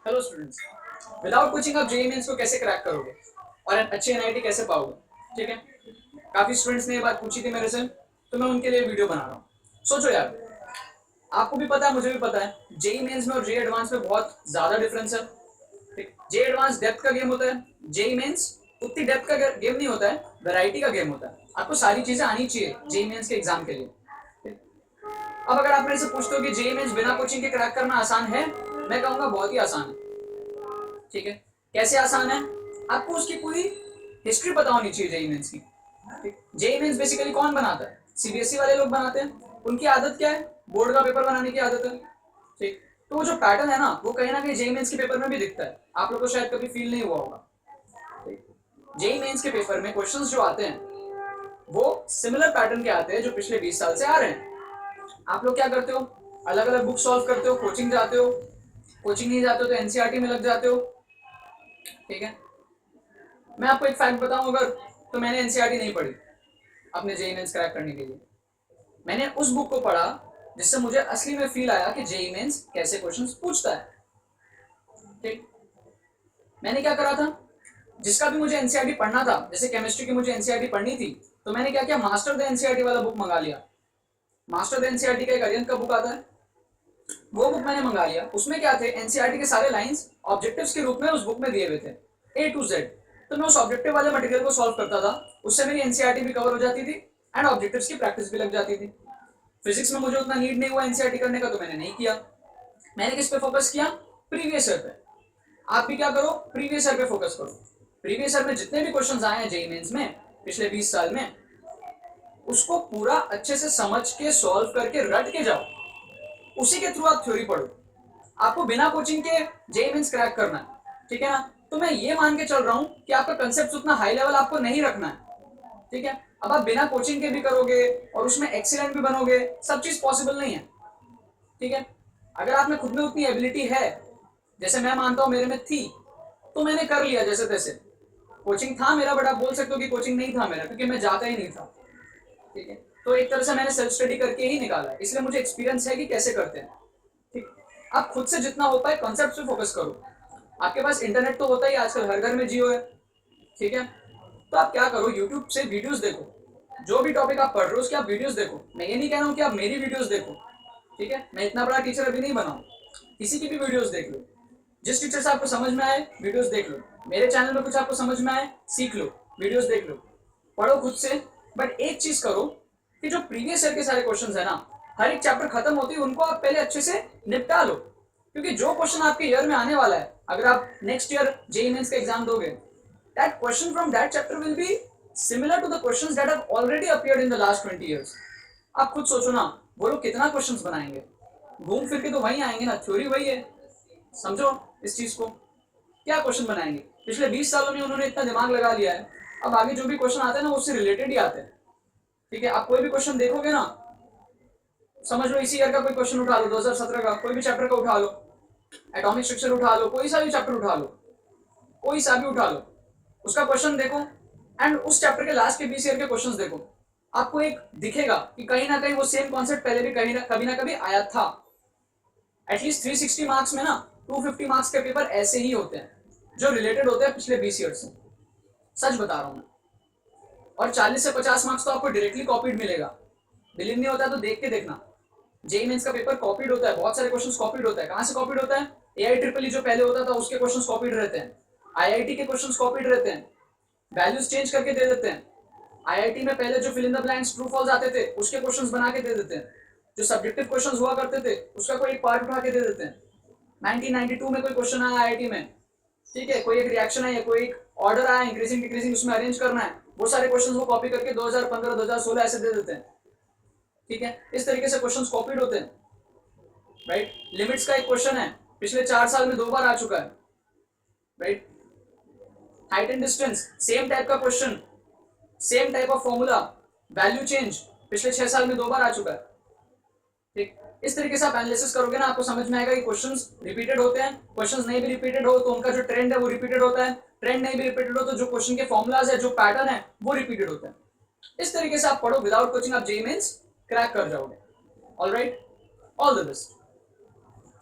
Hello students, without coaching आप JEE mains को कैसे क्रैक करोगे और एक अच्छी एनआईटी कैसे पाओगे? ठीक है, काफी स्टूडेंट्स ने ये बात पूछी थी मेरे से, तो मैं उनके लिए वीडियो बना रहा हूँ। सोचो यार, आपको भी पता है, मुझे भी पता है, जेईई मेंस में और जेईई एडवांस में बहुत ज्यादा डिफरेंस है। ठीक, जेईई एडवांस डेप्थ का गेम होता है, जेईई मेंस उतनी डेप्थ का गेम नहीं होता है, वैरायटी का गेम होता है। आपको सारी चीजें आनी चाहिए जेईई मेंस के एग्जाम के लिए। अब अगर आप मेरे से पूछते हो कि जेईई मेंस बिना कोचिंग के क्रैक करना आसान है, मैं कहूंगा बहुत ही आसान है। ठीक है, कैसे आसान है? आपको उसकी पूरी हिस्ट्री पता होनी चाहिए जेईई मेंस की। जेईई मेंस बेसिकली कौन बनाता है? सीबीएसई वाले लोग बनाते हैं। उनकी आदत क्या है? बोर्ड का पेपर बनाने की आदत है। ठीक, तो वो जो पैटर्न है ना, वो कहीं ना कहीं जेईई मेंस के पेपर में भी दिखता है। आप लोग को शायद कभी फील नहीं हुआ होगा। जेईई मेंस के पेपर में क्वेश्चंस जो आते हैं वो सिमिलर पैटर्न के आते हैं जो पिछले 20 साल से आ रहे हैं। आप लोग क्या करते हो? अलग अलग बुक सॉल्व करते हो, कोचिंग जाते हो, कोचिंग नहीं जाते हो तो एनसीईआरटी में लग जाते हो। ठीक है, मैं आपको एक फैक्ट बताऊं, अगर तो मैंने एनसीईआरटी नहीं पढ़ी अपने जेईई मेंस क्रैक करने के लिए। मैंने उस बुक को पढ़ा जिससे मुझे असली में फील आया कि जेईई मेंस कैसे क्वेश्चंस पूछता है। ठीक, मैंने क्या करा था, जिसका भी मुझे एनसीईआरटी पढ़ना था, जैसे केमिस्ट्री की मुझे एनसीईआरटी पढ़नी थी, तो मैंने क्या किया, मास्टर द एनसीईआरटी वाला बुक मंगा लिया। मास्टर द एनसीईआरटी का एक अरिहंत का बुक आता है, वो बुक मैंने मंगा लिया। उसमें क्या थे, एनसीईआरटी के सारे लाइंस ऑब्जेक्टिव्स के रूप में उस बुक में दिए हुए थे, ए टू जेड। तो मैं उस ऑब्जेक्टिव वाले मटेरियल को सॉल्व करता था, उससे मेरी एनसीईआरटी भी कवर हो जाती थी एंड ऑब्जेक्टिव्स की प्रैक्टिस भी लग जाती थी। फिजिक्स में मुझे उतना नीड नहीं हुआ एनसीईआरटी करने का, तो मैंने नहीं किया। मैंने किस पे फोकस किया? प्रीवियस ईयर पे। आप भी क्या करो, प्रीवियस ईयर पे फोकस करो। प्रीवियस ईयर में जितने भी क्वेश्चन आए हैं जेईई मेंस में पिछले 20 साल में, उसको पूरा अच्छे से समझ के सॉल्व करके रट के जाओ, उसी के थ्रू आप थ्योरी पढ़ो। आपको बिना कोचिंग के जेईई मेंस क्रैक करना है, ठीक है ना? तो मैं ये मान के चल रहा हूं कि आपका कंसेप्ट उतना हाई लेवल आपको नहीं रखना है। ठीक है, अब आप बिना कोचिंग के भी करोगे और उसमें एक्सीलेंट भी बनोगे, सब चीज पॉसिबल नहीं है। ठीक है, अगर आप में खुद में उतनी एबिलिटी है, जैसे मैं मानता हूं मेरे में थी, तो मैंने कर लिया जैसे तैसे। कोचिंग था मेरा, बट आप बोल सकते हो कि कोचिंग नहीं था मेरा, क्योंकि मैं जाता ही नहीं था। ठीक है, तो एक तरह से मैंने सेल्फ स्टडी करके ही निकाला है, इसलिए मुझे एक्सपीरियंस है कि कैसे करते हैं। ठीक, आप खुद से जितना हो पाए कॉन्सेप्ट पे फोकस करो। आपके पास इंटरनेट तो होता ही, आजकल हर घर में जियो है। ठीक है, तो आप क्या करो, यूट्यूब से वीडियोस देखो। जो भी टॉपिक आप पढ़ रहे हो उसके आप वीडियोस देखो। मैं ये नहीं कह रहा हूँ कि आप मेरी वीडियोस देखो, ठीक है, मैं इतना बड़ा टीचर अभी नहीं बनाऊँ। किसी की भी वीडियोस देख लो, जिस टीचर से आपको समझ में आए वीडियोस देख लो। मेरे चैनल में कुछ आपको समझ में आए, सीख लो, वीडियोस देख लो, पढ़ो खुद से। बट एक चीज करो कि जो प्रीवियस ईयर के सारे क्वेश्चंस है ना, हर एक चैप्टर खत्म होती है उनको आप पहले अच्छे से निपटा लो। क्योंकि जो क्वेश्चन आपके ईयर में आने वाला है, अगर आप नेक्स्ट ईयर जेईई मेंस का एग्जाम दोगे, that question from that chapter will be similar to the questions that have already appeared in the last 20 years. आप खुद सोचो ना, वो लोग कितना क्वेश्चंस बनाएंगे, घूम फिर के तो वही आएंगे ना, थ्योरी वही है। समझो इस चीज को, क्या क्वेश्चन बनाएंगे? पिछले 20 सालों में उन्होंने इतना दिमाग लगा लिया है, अब आगे जो भी क्वेश्चन आते हैं ना, उससे रिलेटेड ही आते हैं। ठीक है, आप कोई भी क्वेश्चन देखोगे ना, समझ लो इसी ईयर का कोई क्वेश्चन उठा लो, 2017 का कोई भी चैप्टर का उठा लो, एटॉमिक स्ट्रक्चर उठा लो, कोई सा भी चैप्टर उठा लो, कोई सा भी उठा लो, उसका क्वेश्चन देखो एंड उस चैप्टर के लास्ट के 20 ईयर के क्वेश्चन देखो। आपको एक दिखेगा कि कहीं ना कहीं वो सेम कॉन्सेप्ट पहले भी कहीं ना कभी आया था। एटलीस्ट 360 मार्क्स में ना 250 मार्क्स के पेपर ऐसे ही होते हैं जो रिलेटेड होते हैं पिछले 20 ईयर से। सच बता रहा हूं मैं। और 40 से 50 मार्क्स तो आपको डायरेक्टली कॉपीड मिलेगा। बिलीव नहीं होता तो देख के देखना, जेईई मेंस का पेपर कॉपीड होता है, बहुत सारे क्वेश्चंस कॉपीड होता है। कहां से कॉपीड होता है? एआई ट्रिपल जो पहले होता था उसके क्वेश्चंस कॉपीड रहते हैं, आईआईटी के क्वेश्चंस कॉपीड रहते हैं, वैल्यूज चेंज करके दे देते हैं। आईआईटी में पहले जो fill in the blanks true false आते थे उसके क्वेश्चंस बना के दे देते हैं। जो सब्जेक्टिव क्वेश्चंस हुआ करते थे उसका कोई एक पार्ट उठा के दे देते हैं। 1992 में कोई क्वेश्चन आया आईआईटी में, ठीक है, कोई एक रिएक्शन है या कोई एक ऑर्डर आया इंक्रीजिंग डिक्रीजिंग, उसमें अरेंज करना है, वो सारे क्वेश्चंस वो कॉपी करके 2015 2016 ऐसे दे देते हैं। ठीक है, इस तरीके से क्वेश्चंस कॉपीड होते हैं। राइट, लिमिट्स का एक क्वेश्चन है, पिछले 4 साल में 2 बार आ चुका है। Right, height and distance same type का question, same type of formula, value change पिछले 6 साल में 2 बार आ चुका है। ठीक, इस तरीके से आप एनालिसिस करोगे ना, आपको समझ में आएगा कि क्वेश्चंस रिपीटेड होते हैं, क्वेश्चंस नहीं भी रिपीटेड हो तो उनका जो ट्रेंड है वो रिपीटेड होता है, ट्रेंड नहीं भी रिपीटेड हो तो जो क्वेश्चन के फॉर्मुलाज है, जो पैटर्न है, वो रिपीटेड होते हैं। इस तरीके से आप पढ़ो, विदाउट कोचिंग आप जेईई मेंस क्रैक कर जाओगे। Alright, all the best.